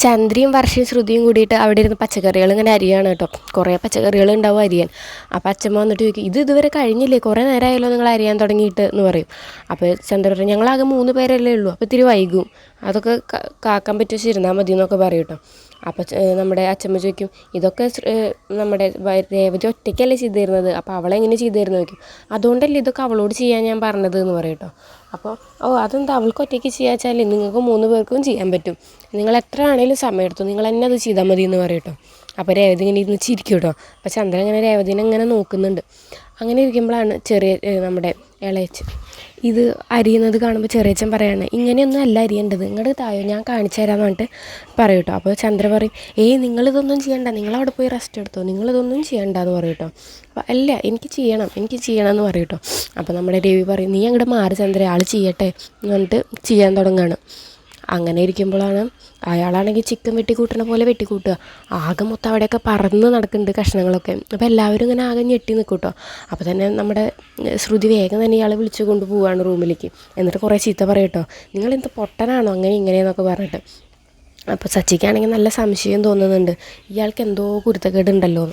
ചന്ദ്രയും വർഷയും ശ്രുതിയും കൂടിയിട്ട് അവിടെ ഇരുന്ന് പച്ചക്കറികൾ ഇങ്ങനെ അരിയാണ് കേട്ടോ. കുറേ പച്ചക്കറികൾ ഉണ്ടാവും അരിയാൻ. അപ്പോൾ അച്ഛമ്മ വന്നിട്ട് ചോദിക്കും, ഇതുവരെ കഴിഞ്ഞില്ലേ, കുറേ നേരമായല്ലോ നിങ്ങൾ അരിയാൻ തുടങ്ങിയിട്ട് എന്ന് പറയും. അപ്പോൾ ചന്ദ്ര പറയും, ഞങ്ങളാകെ 3 പേരല്ലേ ഉള്ളൂ, അപ്പോൾ ഇത്തിരി വൈകും, അതൊക്കെ കാക്കാൻ പറ്റുമോ ഇരുന്നാൽ മതി എന്നൊക്കെ പറയും കേട്ടോ. അപ്പോൾ നമ്മുടെ അച്ഛമ്മ ചോദിക്കും, ഇതൊക്കെ നമ്മുടെ രേവതി ഒറ്റയ്ക്കല്ലേ ചെയ്തു തരുന്നത്, അപ്പോൾ അവളെങ്ങനെ ചെയ്തു തരുന്നത് ചോദിക്കും. അതുകൊണ്ടല്ലേ ഇതൊക്കെ അവളോട് ചെയ്യാൻ ഞാൻ പറഞ്ഞത് എന്ന് പറയും കേട്ടോ. അപ്പോൾ അതെന്താ അവൾക്ക് ഒറ്റയ്ക്ക് ചെയ്യാൻ വെച്ചാൽ നിങ്ങൾക്ക് 3 പേർക്കും ചെയ്യാൻ പറ്റും, നിങ്ങൾ എത്ര ആണെങ്കിലും സമയം എടുത്തു, നിങ്ങൾ തന്നെ അത് ചെയ്താൽ മതി എന്ന് പറയും കേട്ടോ. അപ്പോൾ രേവതി ഇങ്ങനെ ഇരുന്ന് ചിരിക്കും കേട്ടോ. അപ്പോൾ ചന്ദ്രൻ ഇങ്ങനെ രേവതിനെ ഇങ്ങനെ നോക്കുന്നുണ്ട്. അങ്ങനെ ഇരിക്കുമ്പോഴാണ് നമ്മുടെ ഇളയച്ചൻ ഇത് അരിയുന്നത് കാണുമ്പോൾ ചെറിയച്ചൻ പറയാണ്, ഇങ്ങനെയൊന്നും അല്ല അരിയേണ്ടത്, ഇങ്ങോട്ട് തായോ ഞാൻ കാണിച്ചു തരാമെന്ന് പറഞ്ഞിട്ട് പറയും കേട്ടോ. അപ്പോൾ ചന്ദ്ര പറയും, നിങ്ങളിതൊന്നും ചെയ്യണ്ട, നിങ്ങളവിടെ പോയി റെസ്റ്റ് എടുത്തോ, നിങ്ങളിതൊന്നും ചെയ്യണ്ട എന്ന് പറയും കേട്ടോ. അപ്പോൾ അല്ല എനിക്ക് ചെയ്യണം എന്ന് പറയും കേട്ടോ. അപ്പോൾ നമ്മുടെ രവി പറയും, നീ അങ്ങോട്ട് മാറി ചന്ദ്ര, ആൾ ചെയ്യട്ടെ എന്ന് പറഞ്ഞിട്ട് ചെയ്യാൻ തുടങ്ങുകയാണ്. അങ്ങനെ ഇരിക്കുമ്പോഴാണ് അയാളാണെങ്കിൽ ചിക്കൻ വെട്ടിക്കൂട്ടണ പോലെ വെട്ടിക്കൂട്ടുക. ആകെ മൊത്തം അവിടെയൊക്കെ പറന്ന് നടക്കുന്നുണ്ട് കഷ്ണങ്ങളൊക്കെ. അപ്പോൾ എല്ലാവരും ഇങ്ങനെ ആകെ ഞെട്ടി നിൽക്കും കേട്ടോ. അപ്പോൾ തന്നെ നമ്മുടെ ശ്രുതി വേഗം തന്നെ ഇയാളെ വിളിച്ചു കൊണ്ട് പോവുകയാണ് റൂമിലേക്ക്. എന്നിട്ട് കുറേ ചീത്ത പറയും കേട്ടോ, നിങ്ങളെന്ത് പൊട്ടനാണോ അങ്ങനെ ഇങ്ങനെയെന്നൊക്കെ പറഞ്ഞിട്ട്. അപ്പോൾ സച്ചിക്കാണെങ്കിൽ നല്ല സംശയം തോന്നുന്നുണ്ട്, ഇയാൾക്ക് എന്തോ കുരുത്തക്കേടുണ്ടല്ലോ.